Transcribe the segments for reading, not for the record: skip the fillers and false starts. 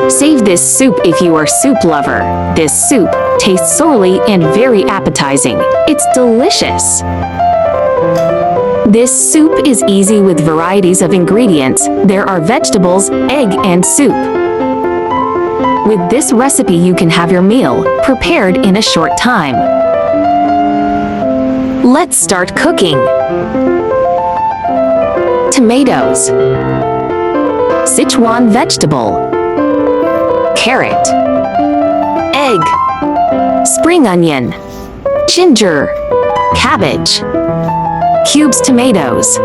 Save this soup if you are a soup lover. This soup tastes sorely and very appetizing. It's delicious. This soup is easy with varieties of ingredients. There are vegetables, egg, and soup. With this recipe you can have your meal prepared in a short time. Let's start cooking. Tomatoes, Sichuan vegetable, carrot, egg, spring onion, ginger, cabbage, cubes tomatoes,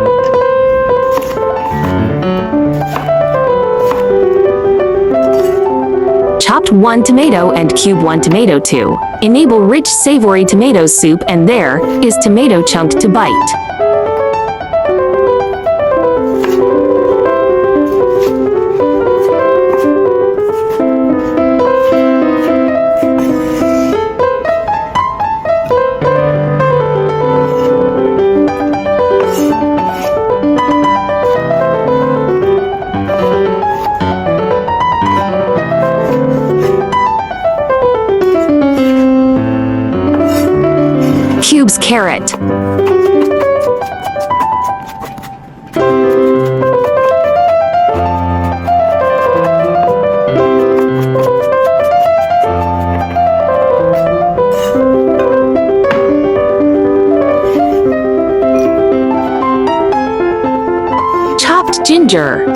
chopped 1 tomato and cube 1 tomato too. Enable rich savory tomato soup and there is tomato chunked to bite. Cubes carrot, chopped ginger,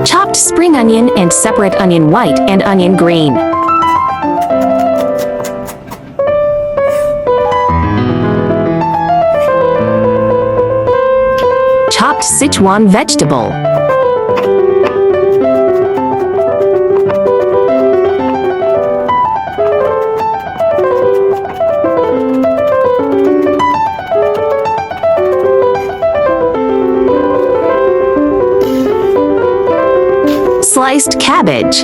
chopped spring onion and separate onion white and onion green. Chopped Sichuan vegetable. Sliced cabbage,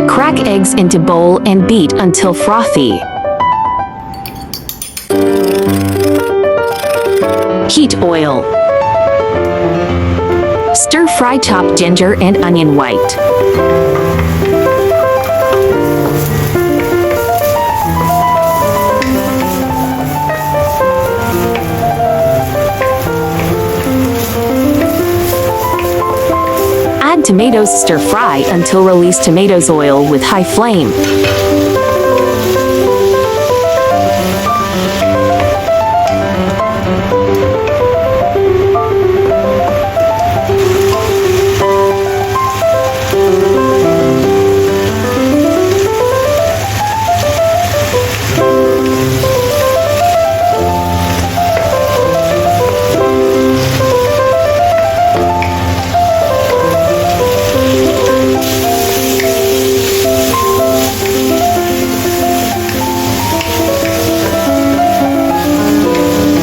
crack eggs into bowl and beat until frothy. Heat oil. Stir-fry chopped ginger and onion white. Add tomatoes, stir-fry until release tomatoes oil with high flame.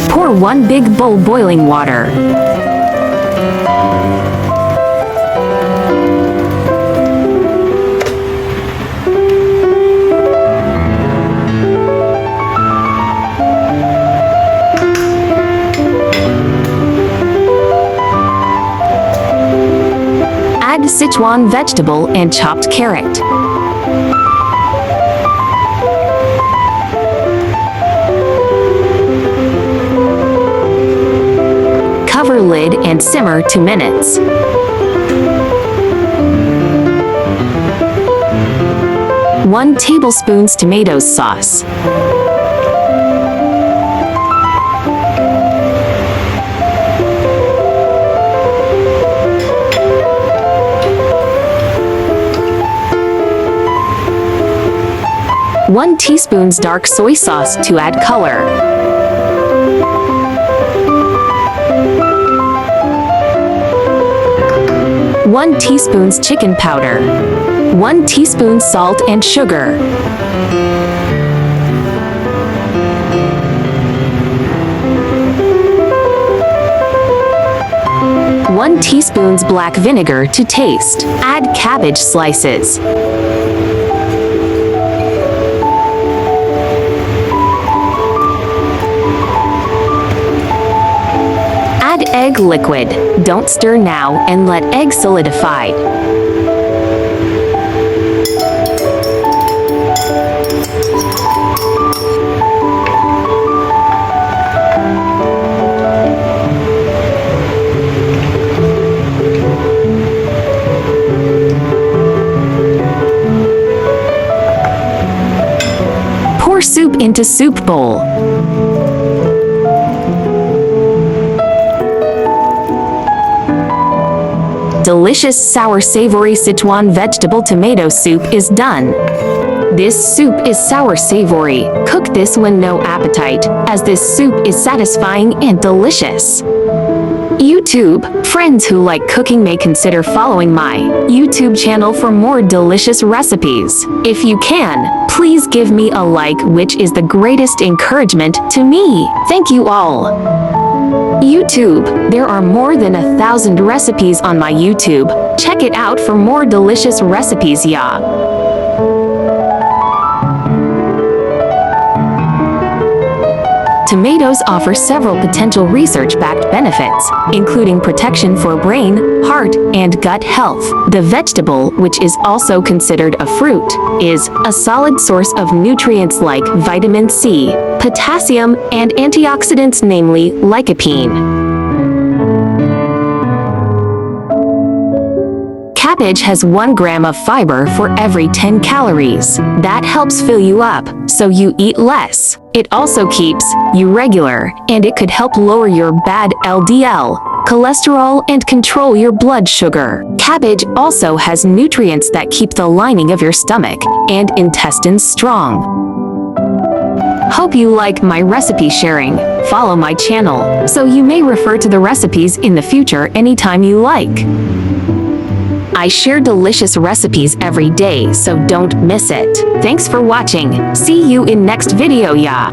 Pour 1 big bowl boiling water. Add Sichuan vegetable and chopped carrot. Cover lid and simmer 2 minutes. One tablespoon tomato sauce. One teaspoon dark soy sauce to add color. 1 teaspoon chicken powder, 1 teaspoon salt and sugar. 1 teaspoon black vinegar to taste. Add cabbage slices. Add egg liquid. Don't stir now and let egg solidify. Pour soup into soup bowl. Delicious sour savory Sichuan vegetable tomato soup is done. This soup is sour savory. Cook this when no appetite, as this soup is satisfying and delicious. YouTube, friends who like cooking may consider following my YouTube channel for more delicious recipes. If you can, please give me a like, which is the greatest encouragement to me. Thank you all. YouTube, there are more than 1,000 recipes on my YouTube. Check it out for more delicious recipes, yeah. Tomatoes offer several potential research-backed benefits, including protection for brain, heart, and gut health. The vegetable, which is also considered a fruit, is a solid source of nutrients like vitamin C, potassium, and antioxidants, namely lycopene. Cabbage has 1 gram of fiber for every 10 calories. That helps fill you up, so you eat less. It also keeps you regular, and it could help lower your bad LDL, cholesterol, and control your blood sugar. Cabbage also has nutrients that keep the lining of your stomach and intestines strong. Hope you like my recipe sharing. Follow my channel, so you may refer to the recipes in the future anytime you like. I share delicious recipes every day, so don't miss it. Thanks for watching. See you in next video, ya.